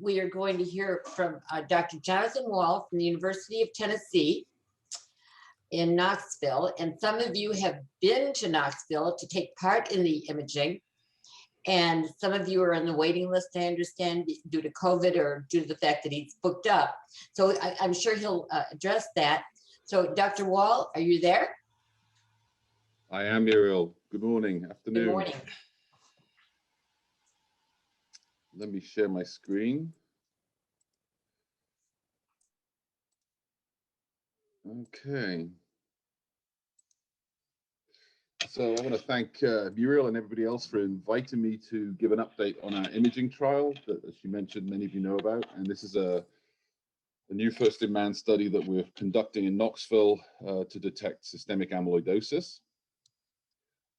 we are going to hear from Dr. Jonathan Wall from the University of Tennessee in Knoxville. And some of you have been to Knoxville to take part in the imaging. And some of you are on the waiting list, I understand, due to COVID or due to the fact that he's booked up. So I'm sure he'll address that. So Dr. Wall, are you there? I am, Muriel. Good morning, afternoon. Good morning. Let me share my screen. Okay. So I want to thank Muriel and everybody else for inviting me to give an update on our imaging trial that, as she mentioned, many of you know about. And this is a new first-in-man study that we're conducting in Knoxville to detect systemic amyloidosis.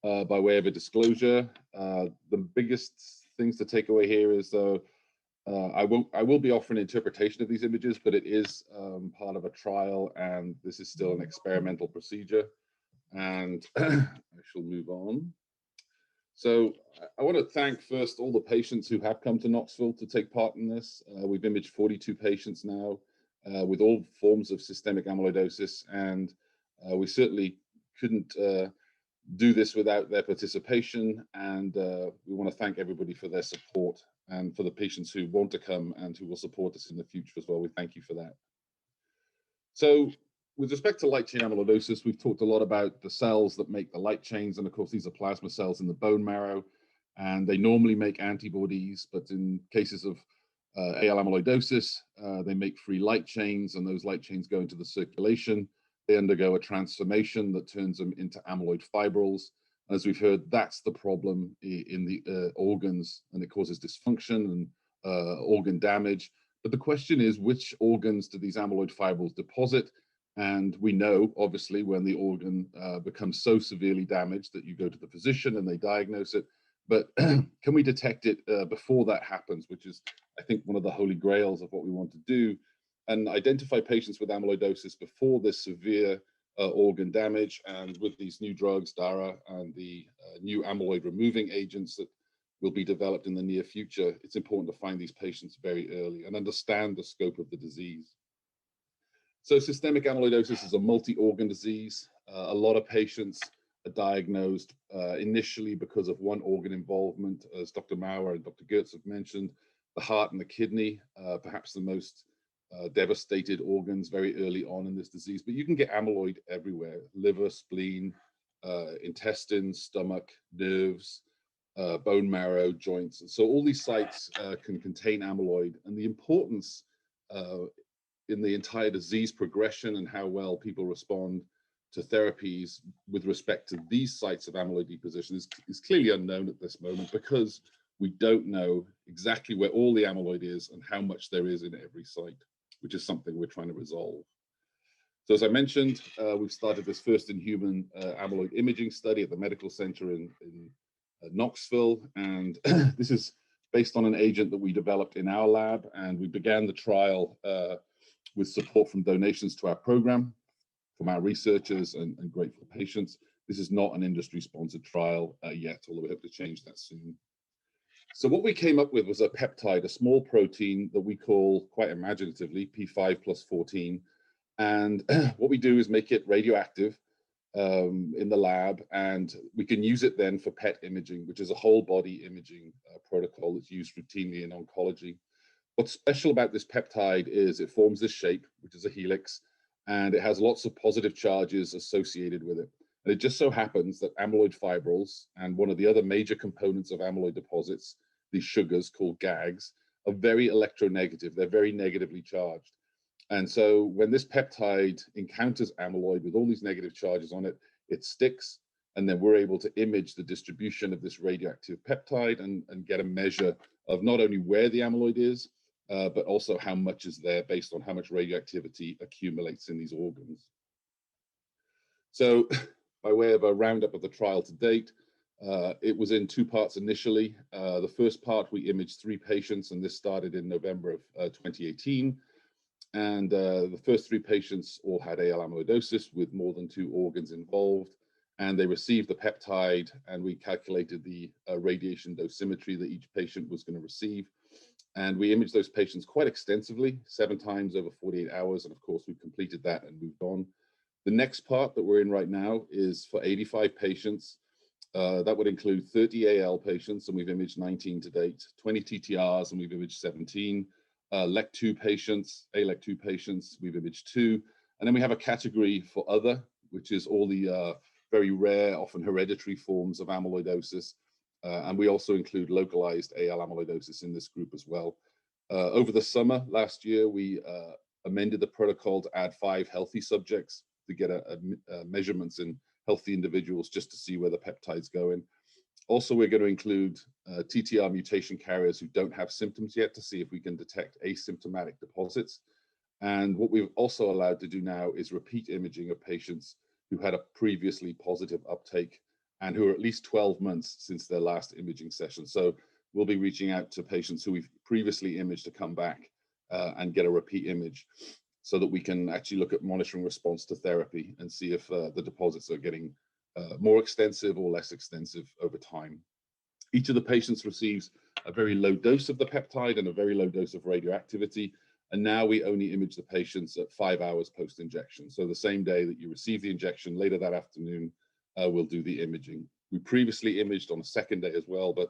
By way of a disclosure, the biggest things to take away here is I will be offering interpretation of these images, but it is part of a trial, and this is still an experimental procedure. And I shall move on. So I want to thank first all the patients who have come to Knoxville to take part in this. We've imaged 42 patients now with all forms of systemic amyloidosis, and we certainly couldn't do this without their participation. And we want to thank everybody for their support, and for the patients who want to come and who will support us in the future as well. We thank you for that. So with respect to light chain amyloidosis, we've talked a lot about the cells that make the light chains, and of course these are plasma cells in the bone marrow, and they normally make antibodies, but in cases of AL amyloidosis, they make free light chains, and those light chains go into the circulation. They undergo a transformation that turns them into amyloid fibrils. As we've heard, that's the problem in the organs, and it causes dysfunction and organ damage. But the question is, which organs do these amyloid fibrils deposit? And we know, obviously, when the organ becomes so severely damaged that you go to the physician and they diagnose it. But can we detect it before that happens, which is, I think, one of the holy grails of what we want to do, and identify patients with amyloidosis before this severe organ damage. And with these new drugs, DARA, and the new amyloid removing agents that will be developed in the near future, it's important to find these patients very early and understand the scope of the disease. So systemic amyloidosis is a multi-organ disease. A lot of patients are diagnosed initially because of one organ involvement, as Dr. Marrow and Dr. Goetz have mentioned, the heart and the kidney, perhaps the most devastated organs very early on in this disease. But you can get amyloid everywhere: liver, spleen, intestines, stomach, nerves, bone marrow, joints. So all these sites can contain amyloid, and the importance in the entire disease progression and how well people respond to therapies with respect to these sites of amyloid deposition is clearly unknown at this moment, because we don't know exactly where all the amyloid is and how much there is in every site, which is something we're trying to resolve. So as I mentioned, we've started this first in human amyloid imaging study at the medical center in Knoxville, and this is based on an agent that we developed in our lab, and we began the trial with support from donations to our program, from our researchers and grateful patients. This is not an industry-sponsored trial yet, although we hope to change that soon. So what we came up with was a peptide, a small protein that we call, quite imaginatively, P5+14. And what we do is make it radioactive in the lab, and we can use it then for PET imaging, which is a whole body imaging protocol that's used routinely in oncology. What's special about this peptide is it forms this shape, which is a helix, and it has lots of positive charges associated with it. And it just so happens that amyloid fibrils and one of the other major components of amyloid deposits, these sugars called GAGs, are very electronegative. They're very negatively charged. And so when this peptide encounters amyloid with all these negative charges on it, it sticks, and then we're able to image the distribution of this radioactive peptide and get a measure of not only where the amyloid is, but also how much is there based on how much radioactivity accumulates in these organs. So by way of a roundup of the trial to date, it was in two parts initially. The first part, we imaged 3 patients, and this started in November of 2018. And the first 3 patients all had AL amyloidosis with more than 2 organs involved, and they received the peptide, and we calculated the radiation dosimetry that each patient was going to receive. And we imaged those patients quite extensively, 7 times over 48 hours. And of course, we completed that and moved on. The next part that we're in right now is for 85 patients. That would include 30 AL patients, and we've imaged 19 to date, 20 TTRs, and we've imaged 17. LEC2 patients, ALEC2 patients, we've imaged 2. And then we have a category for other, which is all the very rare, often hereditary forms of amyloidosis. And we also include localized AL amyloidosis in this group as well. Over the summer last year, we amended the protocol to add 5 healthy subjects to get measurements in healthy individuals just to see where the peptide's going. Also, we're going to include TTR mutation carriers who don't have symptoms yet to see if we can detect asymptomatic deposits. And what we've also allowed to do now is repeat imaging of patients who had a previously positive uptake and who are at least 12 months since their last imaging session. So we'll be reaching out to patients who we've previously imaged to come back and get a repeat image so that we can actually look at monitoring response to therapy and see if the deposits are getting more extensive or less extensive over time. Each of the patients receives a very low dose of the peptide and a very low dose of radioactivity. And now we only image the patients at 5 hours post-injection. So the same day that you receive the injection, later that afternoon, we'll do the imaging. We previously imaged on a second day as well, but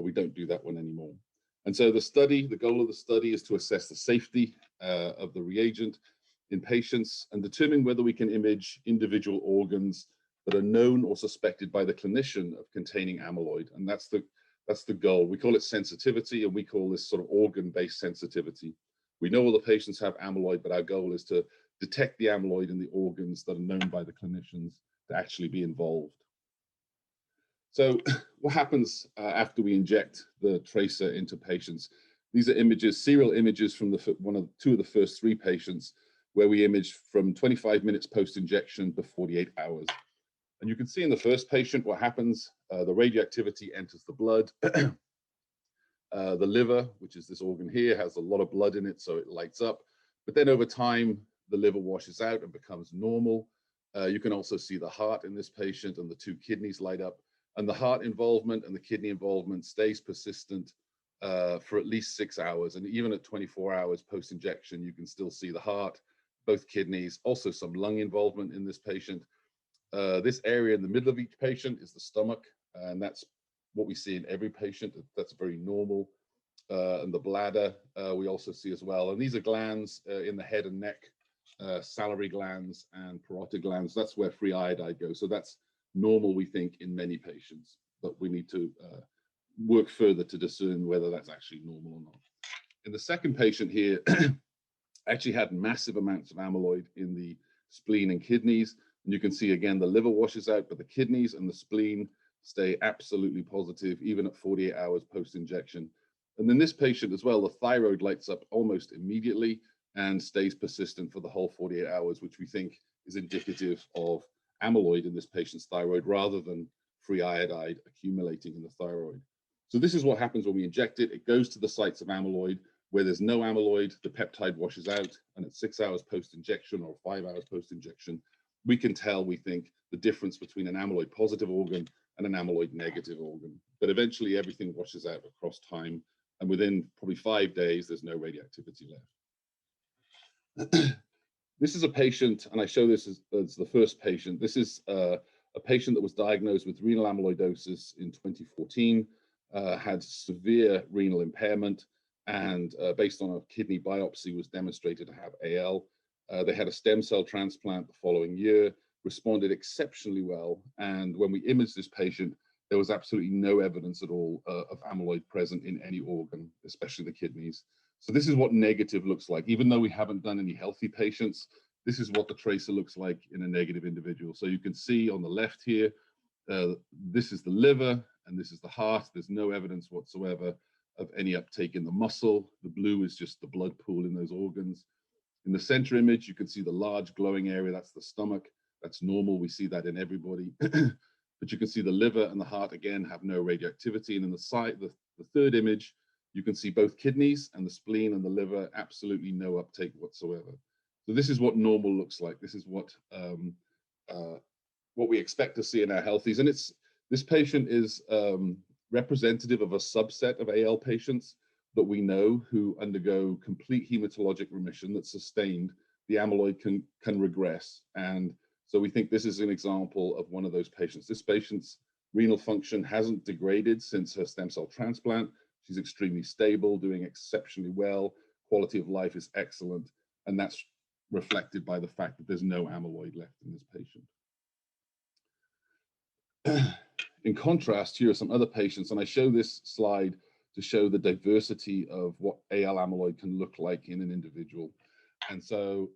we don't do that one anymore. And so the goal of the study is to assess the safety of the reagent in patients and determine whether we can image individual organs that are known or suspected by the clinician of containing amyloid. And that's the goal. We call it sensitivity, and we call this sort of organ-based sensitivity. We know all the patients have amyloid, but our goal is to detect the amyloid in the organs that are known by the clinicians to actually be involved. So what happens after we inject the tracer into patients? These are images, serial images from two of the first 3 patients, where we imaged from 25 minutes post-injection to 48 hours. And you can see in the first patient what happens. The radioactivity enters the blood. The liver, which is this organ here, has a lot of blood in it, so it lights up. But then over time, the liver washes out and becomes normal. You can also see the heart in this patient, and the 2 kidneys light up. And the heart involvement and the kidney involvement stays persistent for at least 6 hours. And even at 24 hours post-injection, you can still see the heart, both kidneys, also some lung involvement in this patient. This area in the middle of each patient is the stomach, and that's what we see in every patient. That's very normal. And the bladder we also see as well. And these are glands in the head and neck, salivary glands and parotid glands. That's where free iodide goes. So that's normal, we think, in many patients, but we need to work further to discern whether that's actually normal or not. In the second patient here, actually had massive amounts of amyloid in the spleen and kidneys. And you can see again, the liver washes out, but the kidneys and the spleen stay absolutely positive, even at 48 hours post-injection. And in this patient as well, the thyroid lights up almost immediately and stays persistent for the whole 48 hours, which we think is indicative of amyloid in this patient's thyroid rather than free iodide accumulating in the thyroid. So this is what happens when we inject it. It goes to the sites of amyloid. Where there's no amyloid, the peptide washes out, and at 6 hours post-injection or 5 hours post-injection, we can tell, we think, the difference between an amyloid positive organ and an amyloid negative organ. But eventually everything washes out across time, and within probably 5 days, there's no radioactivity left. This is a patient, and I show this as the first patient. This is a patient that was diagnosed with renal amyloidosis in 2014, had severe renal impairment, and based on a kidney biopsy was demonstrated to have AL. They had a stem cell transplant the following year, responded exceptionally well. And when we imaged this patient, there was absolutely no evidence at all of amyloid present in any organ, especially the kidneys. So this is what negative looks like. Even though we haven't done any healthy patients, this is what the tracer looks like in a negative individual. So you can see on the left here, this is the liver and this is the heart. There's no evidence whatsoever of any uptake in the muscle. The blue is just the blood pool in those organs. In the center image, you can see the large glowing area. That's the stomach. That's normal. We see that in everybody. But you can see the liver and the heart, again, have no radioactivity. And in the side, the third image, you can see both kidneys and the spleen and the liver, absolutely no uptake whatsoever. So this is what normal looks like. This is what we expect to see in our healthies. And this patient is representative of a subset of AL patients. that we know who undergo complete hematologic remission that's sustained, the amyloid can regress. And so we think this is an example of one of those patients. This patient's renal function hasn't degraded since her stem cell transplant. She's extremely stable, doing exceptionally well. Quality of life is excellent. And that's reflected by the fact that there's no amyloid left in this patient. In contrast, here are some other patients, and I show this slide to show the diversity of what AL amyloid can look like in an individual. And so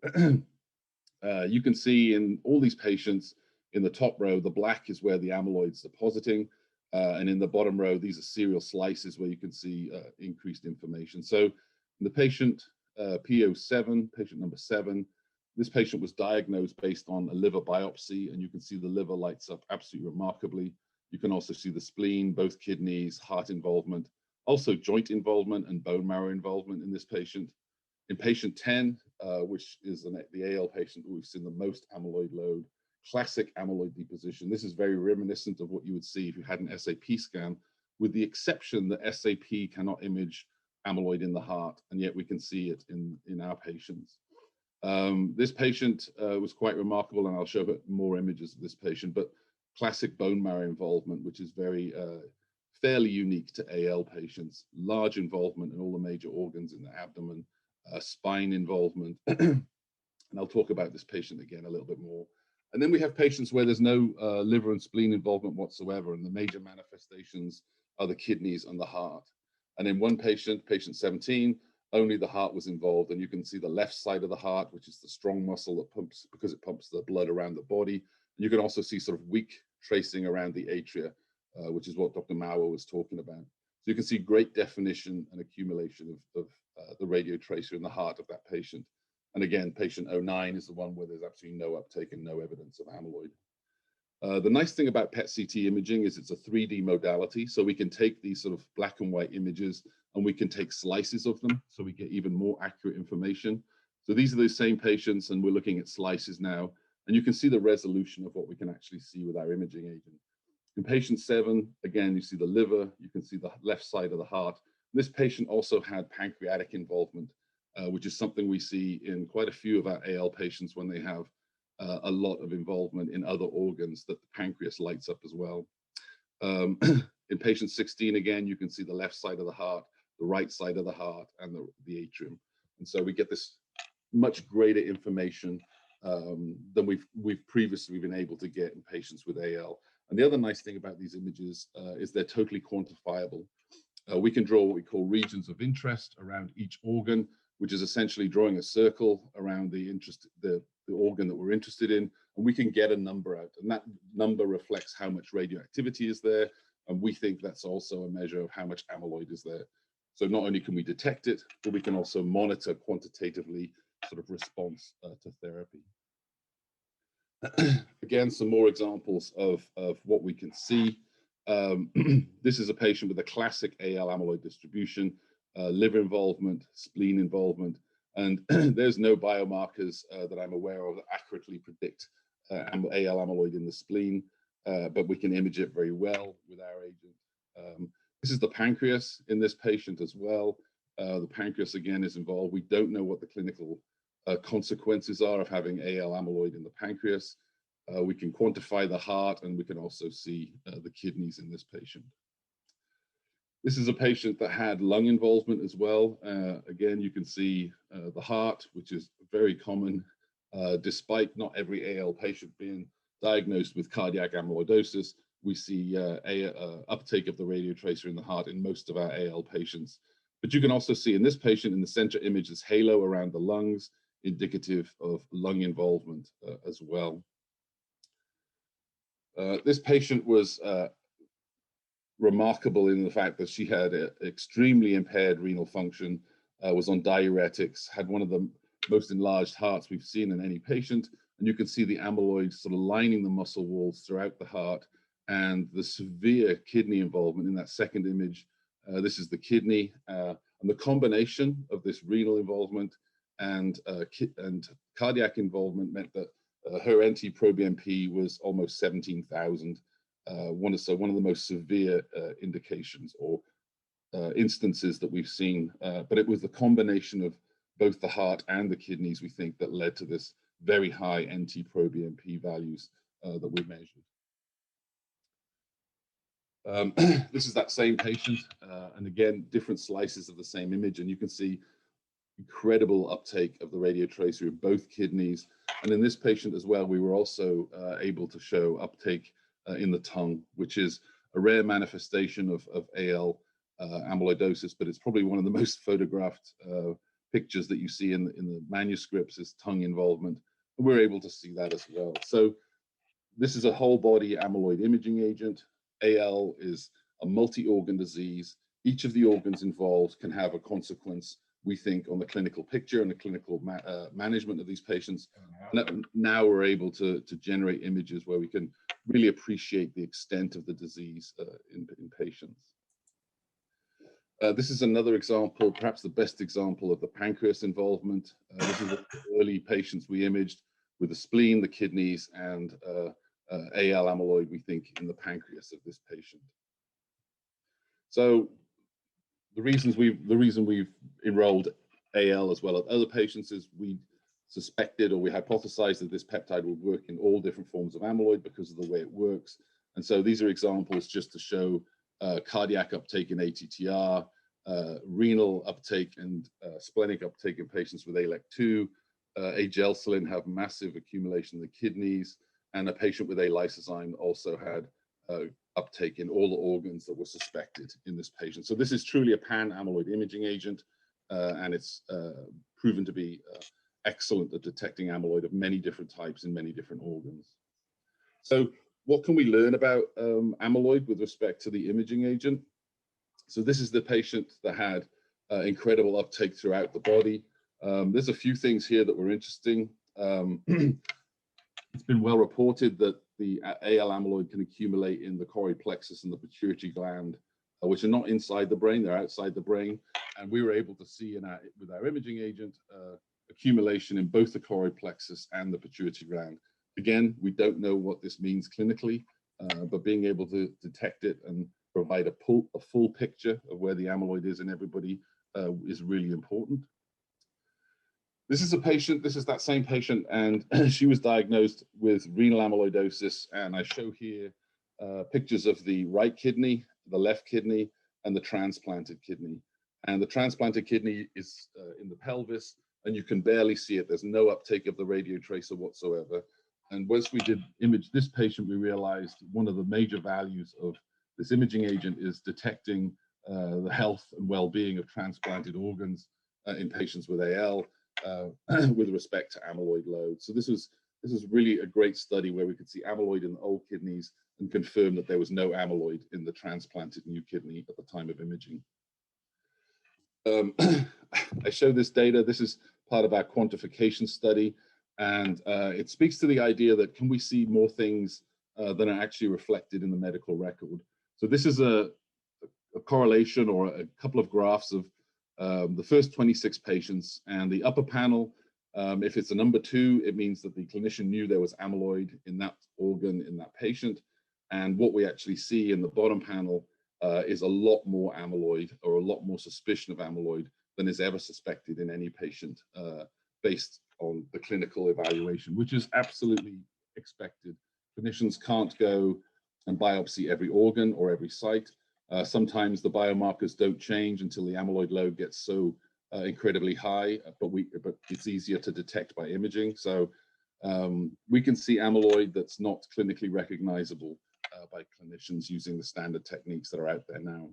you can see in all these patients, in the top row, the black is where the amyloid's depositing, and in the bottom row, these are serial slices where you can see increased information. So in the patient P07, patient number 7, this patient was diagnosed based on a liver biopsy, and you can see the liver lights up absolutely remarkably. You can also see the spleen, both kidneys, heart involvement, also joint involvement and bone marrow involvement in this patient. In patient 10, which is the AL patient we've seen the most amyloid load, classic amyloid deposition. This is very reminiscent of what you would see if you had an SAP scan, with the exception that SAP cannot image amyloid in the heart, and yet we can see it in our patients. This patient was quite remarkable, and I'll show more images of this patient, but classic bone marrow involvement, which is very fairly unique to AL patients, large involvement in all the major organs in the abdomen, spine involvement, and I'll talk about this patient again a little bit more. And then we have patients where there's no liver and spleen involvement whatsoever, and the major manifestations are the kidneys and the heart. And in one patient, patient 17, only the heart was involved, and you can see the left side of the heart, which is the strong muscle that pumps, because it pumps the blood around the body. You can also see sort of weak tracing around the atria, which is what Dr. Marrow was talking about. So you can see great definition and accumulation of the radio tracer in the heart of that patient. And again, patient 09 is the one where there's absolutely no uptake and no evidence of amyloid. The nice thing about PET-CT imaging is it's a 3D modality, so we can take these sort of black and white images and we can take slices of them, so we get even more accurate information. So these are the same patients, and we're looking at slices now, and you can see the resolution of what we can actually see with our imaging agent. In patient 7, again, you see the liver, you can see the left side of the heart. This patient also had pancreatic involvement, which is something we see in quite a few of our AL patients when they have a lot of involvement in other organs, that the pancreas lights up as well. In patient 16, again, you can see the left side of the heart, the right side of the heart, and the atrium. And so we get this much greater information than we've previously been able to get in patients with AL. And the other nice thing about these images is they're totally quantifiable. We can draw what we call regions of interest around each organ, which is essentially drawing a circle around the organ that we're interested in, and we can get a number out, and that number reflects how much radioactivity is there, and we think that's also a measure of how much amyloid is there. So not only can we detect it, but we can also monitor quantitatively sort of response to therapy. Again, some more examples of what we can see. This is a patient with a classic AL amyloid distribution, liver involvement, spleen involvement, and there's no biomarkers that I'm aware of that accurately predict AL amyloid in the spleen, but we can image it very well with our agent. This is the pancreas in this patient as well. The pancreas, again, is involved. We don't know what the clinical consequences are of having AL amyloid in the pancreas. We can quantify the heart, and we can also see the kidneys in this patient. This is a patient that had lung involvement as well. Again, you can see the heart, which is very common, despite not every AL patient being diagnosed with cardiac amyloidosis. We see uptake of the radiotracer in the heart in most of our AL patients. But you can also see in this patient, in the center image, this halo around the lungs, indicative of lung involvement as well. This patient was remarkable in the fact that she had extremely impaired renal function, was on diuretics, had one of the most enlarged hearts we've seen in any patient. And you can see the amyloid sort of lining the muscle walls throughout the heart, and the severe kidney involvement in that second image. This is the kidney, and the combination of this renal involvement and cardiac involvement meant that her NT-proBNP was almost 17,000. One of the most severe indications or instances that we've seen, but it was the combination of both the heart and the kidneys, we think, that led to this very high NT-proBNP values that we measured. This is that same patient, and again, different slices of the same image, and you can see incredible uptake of the radiotracer in both kidneys. And in this patient as well, we were also able to show uptake in the tongue, which is a rare manifestation of AL amyloidosis, but it's probably one of the most photographed pictures that you see in the manuscripts is tongue involvement. And we're able to see that as well. So this is a whole body amyloid imaging agent. AL is a multi-organ disease. Each of the organs involved can have a consequence, we think, on the clinical picture and the clinical management of these patients. Now we're able to generate images where we can really appreciate the extent of the disease in patients. This is another example, perhaps the best example of the pancreas involvement. This is the early patients we imaged with the spleen, the kidneys, and AL amyloid, we think, in the pancreas of this patient. So the reason we've enrolled AL as well as other patients is we suspected or we hypothesized that this peptide would work in all different forms of amyloid because of the way it works. And so these are examples just to show cardiac uptake in ATTR, renal uptake and splenic uptake in patients with ALEC2. Agelsolin have massive accumulation in the kidneys, and a patient with A-lysozyme also had uptake in all the organs that were suspected in this patient. So this is truly a pan-amyloid imaging agent, and it's proven to be excellent at detecting amyloid of many different types in many different organs. So what can we learn about amyloid with respect to the imaging agent? So this is the patient that had incredible uptake throughout the body. There's a few things here that were interesting. It's been well reported that the AL amyloid can accumulate in the choroid plexus and the pituitary gland, which are not inside the brain, they're outside the brain. And we were able to see with our imaging agent accumulation in both the choroid plexus and the pituitary gland. Again, we don't know what this means clinically, but being able to detect it and provide a full picture of where the amyloid is in everybody is really important. This is that same patient, and she was diagnosed with renal amyloidosis. And I show here pictures of the right kidney, the left kidney, and the transplanted kidney. And the transplanted kidney is in the pelvis, and you can barely see it. There's no uptake of the radiotracer whatsoever. And once we did image this patient, we realized one of the major values of this imaging agent is detecting the health and well-being of transplanted organs in patients with AL with respect to amyloid load. So this was really a great study where we could see amyloid in the old kidneys and confirm that there was no amyloid in the transplanted new kidney at the time of imaging. I show this data. This is part of our quantification study, and it speaks to the idea that can we see more things than are actually reflected in the medical record. So this is a correlation or a couple of graphs of the first 26 patients, and the upper panel, if it's a number 2, it means that the clinician knew there was amyloid in that organ in that patient. And what we actually see in the bottom panel is a lot more amyloid, or a lot more suspicion of amyloid than is ever suspected in any patient based on the clinical evaluation, which is absolutely expected. Clinicians can't go and biopsy every organ or every site. Sometimes the biomarkers don't change until the amyloid load gets so incredibly high, but it's easier to detect by imaging. So we can see amyloid that's not clinically recognizable by clinicians using the standard techniques that are out there now.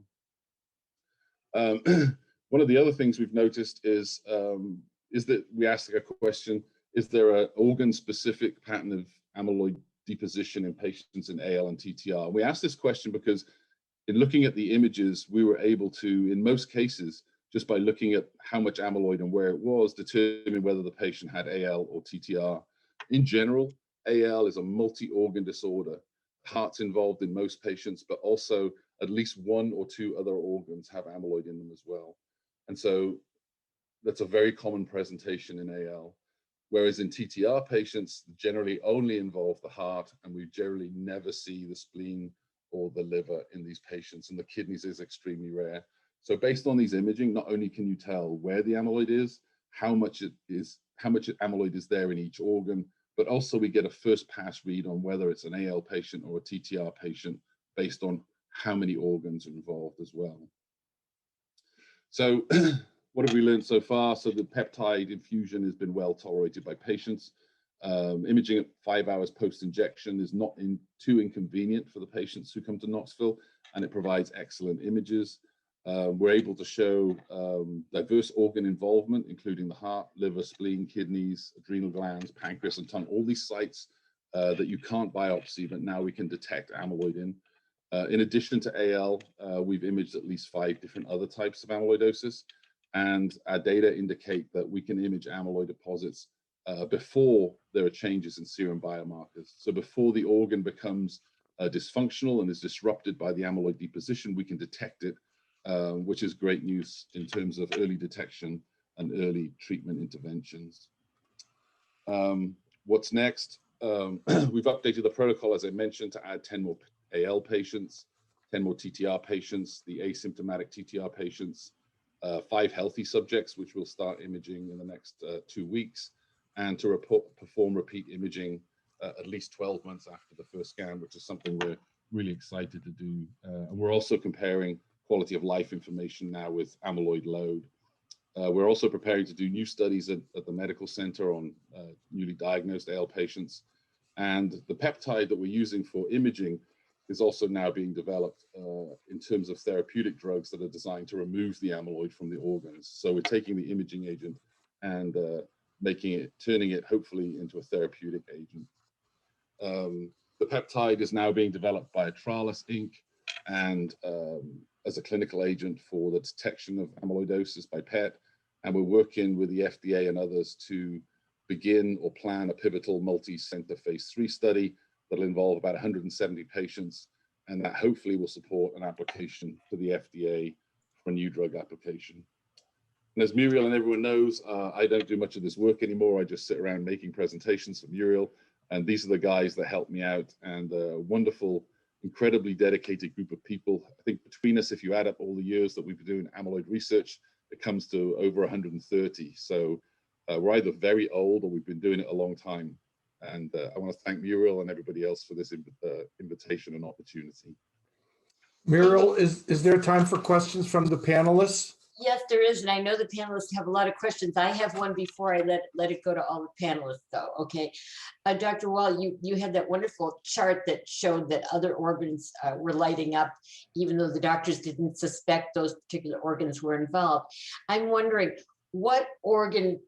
One of the other things we've noticed is that we asked a question: is there an organ-specific pattern of amyloid deposition in patients in AL and TTR? We asked this question because in looking at the images, we were able to, in most cases, just by looking at how much amyloid and where it was, determine whether the patient had AL or TTR. In general, AL is a multi-organ disorder. Heart's involved in most patients, but also at least 1 or 2 other organs have amyloid in them as well. And so that's a very common presentation in AL. Whereas in TTR patients, generally only involve the heart, and we generally never see the spleen or the liver in these patients, and the kidneys is extremely rare. So based on these imaging, not only can you tell where the amyloid is, how much amyloid is there in each organ, but also we get a first pass read on whether it's an AL patient or a TTR patient based on how many organs are involved as well. So what have we learned so far? So the peptide infusion has been well tolerated by patients. Imaging at 5 hours post-injection is not too inconvenient for the patients who come to Knoxville, and it provides excellent images. We're able to show diverse organ involvement, including the heart, liver, spleen, kidneys, adrenal glands, pancreas, and tongue, all these sites that you can't biopsy, but now we can detect amyloid in. In addition to AL, we've imaged at least 5 different other types of amyloidosis, and our data indicate that we can image amyloid deposits before there are changes in serum biomarkers. So before the organ becomes dysfunctional and is disrupted by the amyloid deposition, we can detect it, which is great news in terms of early detection and early treatment interventions. What's next? We've updated the protocol, as I mentioned, to add 10 more AL patients, 10 more TTR patients, the asymptomatic TTR patients, 5 healthy subjects, which we'll start imaging in the next 2 weeks, and to perform repeat imaging at least 12 months after the first scan, which is something we're really excited to do. And we're also comparing quality of life information now with amyloid load. We're also preparing to do new studies at the medical center on newly diagnosed AL patients. And the peptide that we're using for imaging is also now being developed in terms of therapeutic drugs that are designed to remove the amyloid from the organs. So we're taking the imaging agent and turning it hopefully into a therapeutic agent. The peptide is now being developed by Atralis Inc. and as a clinical agent for the detection of amyloidosis by PET. And we're working with the FDA and others to begin or plan a pivotal multi-center phase 3 study that'll involve about 170 patients, and that hopefully will support an application to the FDA for a new drug application. And as Muriel and everyone knows, I don't do much of this work anymore. I just sit around making presentations for Muriel, and these are the guys that help me out, and a wonderful, incredibly dedicated group of people. I think between us, if you add up all the years that we've been doing amyloid research, it comes to over 130. So we're either very old or we've been doing it a long time. And I want to thank Muriel and everybody else for this invitation and opportunity. Muriel, is there time for questions from the panelists? Yes, there is, and I know the panelists have a lot of questions. I have one before I let it go to all the panelists, though. Okay, Dr. Wall, you had that wonderful chart that showed that other organs were lighting up, even though the doctors didn't suspect those particular organs were involved. I'm wondering what organ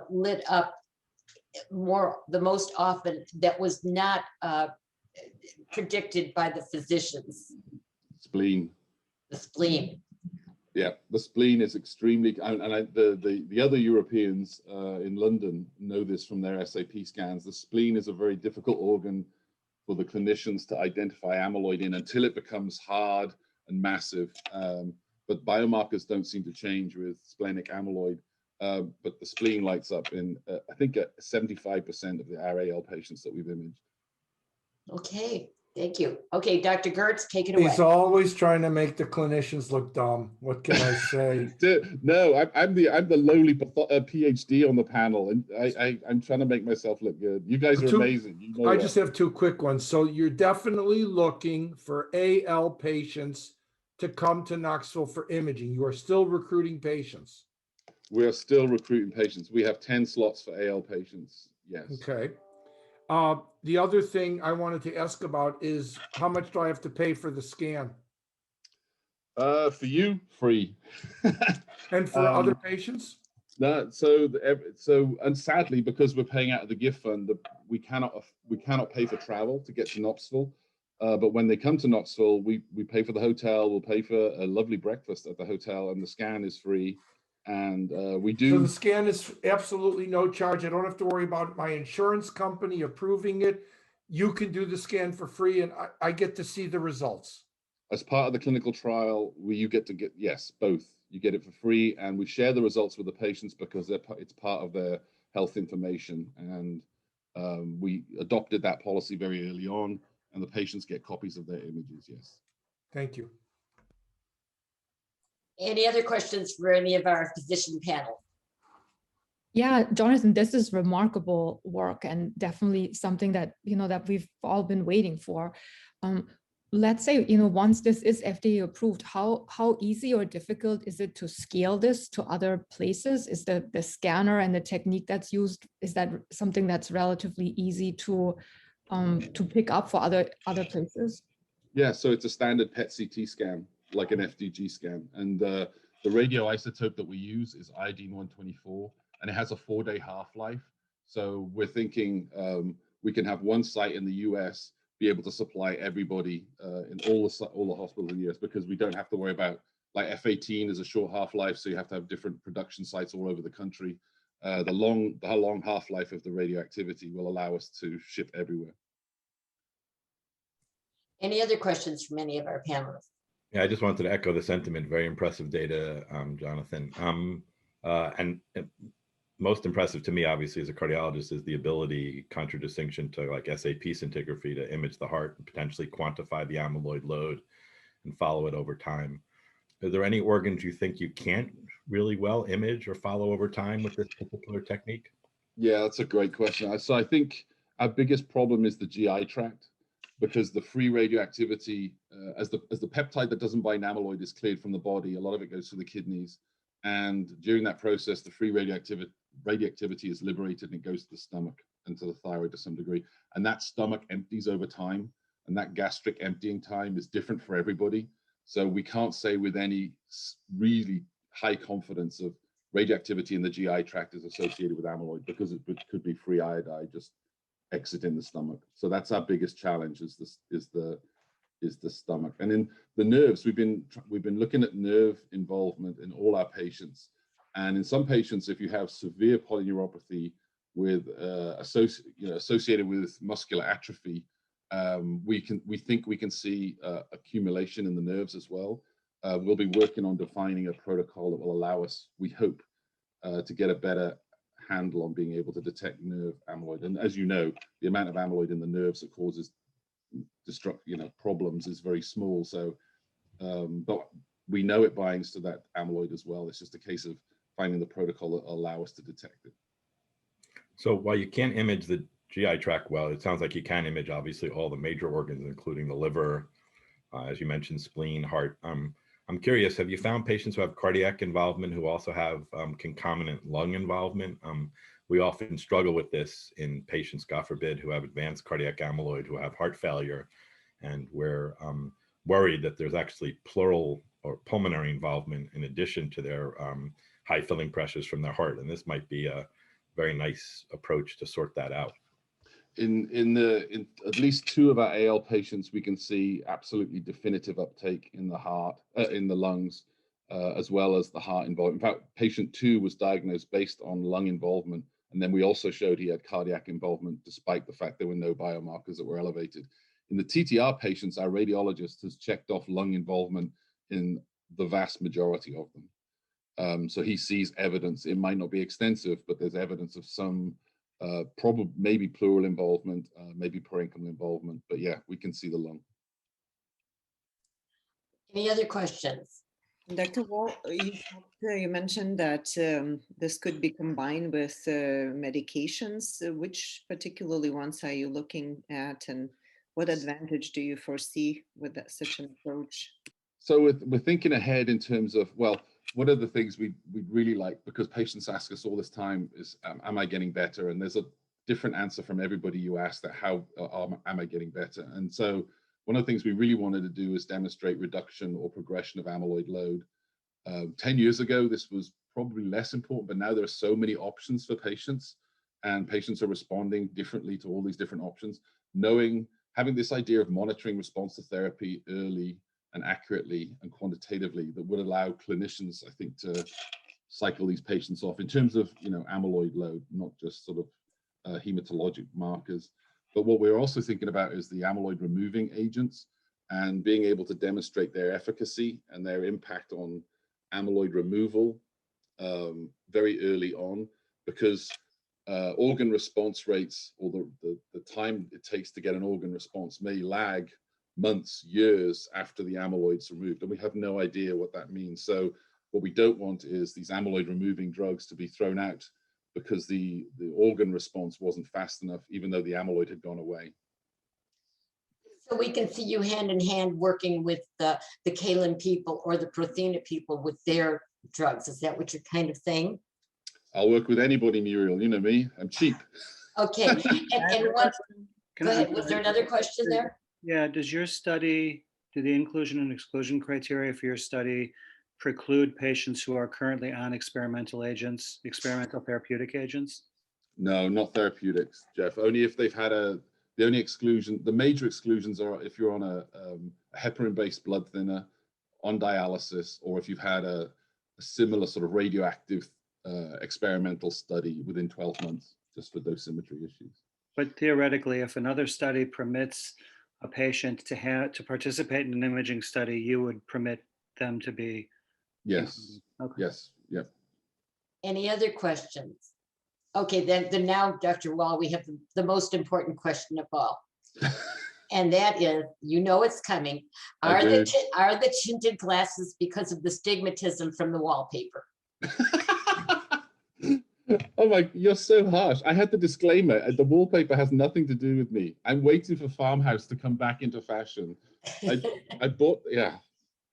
lit up the most often that was not predicted by the physicians? Spleen. The spleen. Yeah, the spleen is extremely, the other Europeans in London know this from their SAP scans. The spleen is a very difficult organ for the clinicians to identify amyloid in until it becomes hard and massive. But biomarkers don't seem to change with splenic amyloid. But the spleen lights up in, I think, 75% of the RAL patients that we've imaged. Okay, thank you. Okay, Dr. Gertz, take it away. He's always trying to make the clinicians look dumb. What can I say? No, I'm the lowly PhD on the panel, and I'm trying to make myself look good. You guys are amazing. You know I just have 2 quick ones. So you're definitely looking for AL patients to come to Knoxville for imaging. You are still recruiting patients. We are still recruiting patients. We have 10 slots for AL patients. Yes. Okay. The other thing I wanted to ask about is how much do I have to pay for the scan? For you, free. And for other patients? No, and sadly, because we're paying out of the gift fund, we cannot pay for travel to get to Knoxville. But when they come to Knoxville, we pay for the hotel. We'll pay for a lovely breakfast at the hotel, and the scan is free. And we do. So the scan is absolutely no charge. I don't have to worry about my insurance company approving it. You can do the scan for free, and I get to see the results. As part of the clinical trial, you get yes, both. You get it for free, and we share the results with the patients because it's part of their health information. And we adopted that policy very early on, and the patients get copies of their images. Yes. Thank you. Any other questions for any of our physician panel? Yeah, Jonathan, this is remarkable work and definitely something that, that we've all been waiting for. Let's say, once this is FDA approved, how easy or difficult is it to scale this to other places? Is the scanner and the technique that's used, is that something that's relatively easy to pick up for other places? Yeah, so it's a standard PET-CT scan, like an FDG scan. And the radioisotope that we use is iodine-124, and it has a 4-day half-life. So we're thinking we can have one site in the US be able to supply everybody in all the hospitals in the US, because we don't have to worry about, like, F-18 is a short half-life, so you have to have different production sites all over the country. The long half-life of the radioactivity will allow us to ship everywhere. Any other questions from any of our panelists? Yeah, I just wanted to echo the sentiment. Very impressive data, Jonathan. And most impressive to me, obviously, as a cardiologist, is the ability, contradistinction to like SAP scintigraphy, to image the heart and potentially quantify the amyloid load and follow it over time. Are there any organs you think you can't really well image or follow over time with this particular technique? Yeah, that's a great question. So I think our biggest problem is the GI tract, because the free radioactivity, as the peptide that doesn't bind amyloid is cleared from the body, a lot of it goes to the kidneys. And during that process, the free radioactivity is liberated and it goes to the stomach and to the thyroid to some degree. And that stomach empties over time. And that gastric emptying time is different for everybody. So we can't say with any really high confidence of radioactivity in the GI tract is associated with amyloid, because it could be free iodide just exiting the stomach. So that's our biggest challenge, is the stomach. And in the nerves, we've been looking at nerve involvement in all our patients. And in some patients, if you have severe polyneuropathy with associated with muscular atrophy, we think we can see accumulation in the nerves as well. We'll be working on defining a protocol that will allow us, we hope, to get a better handle on being able to detect nerve amyloid. And as you know, the amount of amyloid in the nerves that causes problems is very small. So, but we know it binds to that amyloid as well. It's just a case of finding the protocol that will allow us to detect it. So while you can't image the GI tract well, it sounds like you can image obviously all the major organs, including the liver, as you mentioned, spleen, heart. I'm curious, have you found patients who have cardiac involvement who also have concomitant lung involvement? We often struggle with this in patients, God forbid, who have advanced cardiac amyloid, who have heart failure, and we're worried that there's actually pleural or pulmonary involvement in addition to their high filling pressures from their heart. And this might be a very nice approach to sort that out. In at least 2 of our AL patients, we can see absolutely definitive uptake in the heart, in the lungs, as well as the heart involvement. In fact, patient 2 was diagnosed based on lung involvement, and then we also showed he had cardiac involvement, despite the fact there were no biomarkers that were elevated. In the TTR patients, our radiologist has checked off lung involvement in the vast majority of them. So he sees evidence. It might not be extensive, but there's evidence of some probably maybe pleural involvement, maybe parenchymal involvement, but yeah, we can see the lung. Any other questions? Dr. Wall, you mentioned that this could be combined with medications. Which particularly ones are you looking at, and what advantage do you foresee with such an approach? So we're thinking ahead in terms of, well, what are the things we'd really like, because patients ask us all this time is, am I getting better? And there's a different answer from everybody you ask, that how am I getting better? And so one of the things we really wanted to do is demonstrate reduction or progression of amyloid load. 10 years ago, this was probably less important, but now there are so many options for patients, and patients are responding differently to all these different options. Having this idea of monitoring response to therapy early and accurately and quantitatively, that would allow clinicians, I think, to cycle these patients off in terms of, amyloid load, not just sort of hematologic markers. But what we're also thinking about is the amyloid removing agents, and being able to demonstrate their efficacy and their impact on amyloid removal very early on, because organ response rates, or the time it takes to get an organ response, may lag months, years after the amyloid's removed, and we have no idea what that means. So what we don't want is these amyloid removing drugs to be thrown out because the organ response wasn't fast enough, even though the amyloid had gone away. So we can see you hand in hand working with the Kalin people or the Prothena people with their drugs. Is that what you're kind of saying? I'll work with anybody, Muriel. You know me, I'm cheap. Okay, and what, go ahead, was there another question there? Yeah, does your study, do the inclusion and exclusion criteria for your study preclude patients who are currently on experimental agents, experimental therapeutic agents? No, not therapeutics, Jeff. Only if they've had the only exclusion, the major exclusions are if you're on a heparin-based blood thinner, on dialysis, or if you've had a similar sort of radioactive experimental study within 12 months, just for dosimetry issues. But theoretically, if another study permits a patient to participate in an imaging study, you would permit them to be. Yes. Okay. Yes. Yep. Any other questions? Okay, then now, Dr. Wall, we have the most important question of all. And that is, you know it's coming. Are the tinted glasses because of the stigmatism from the wallpaper? Oh my, you're so harsh. I had the disclaimer. The wallpaper has nothing to do with me. I'm waiting for Farmhouse to come back into fashion. I bought, yeah.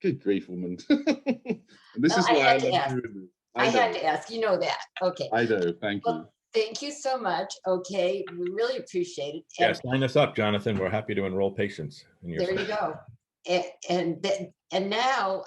Good grief, woman. And this is why I love doing this. I had to ask, you know that. Okay. I know, thank you. Thank you so much. Okay, we really appreciate it. Yeah, sign us up, Jonathan. We're happy to enroll patients in your There you go. And now,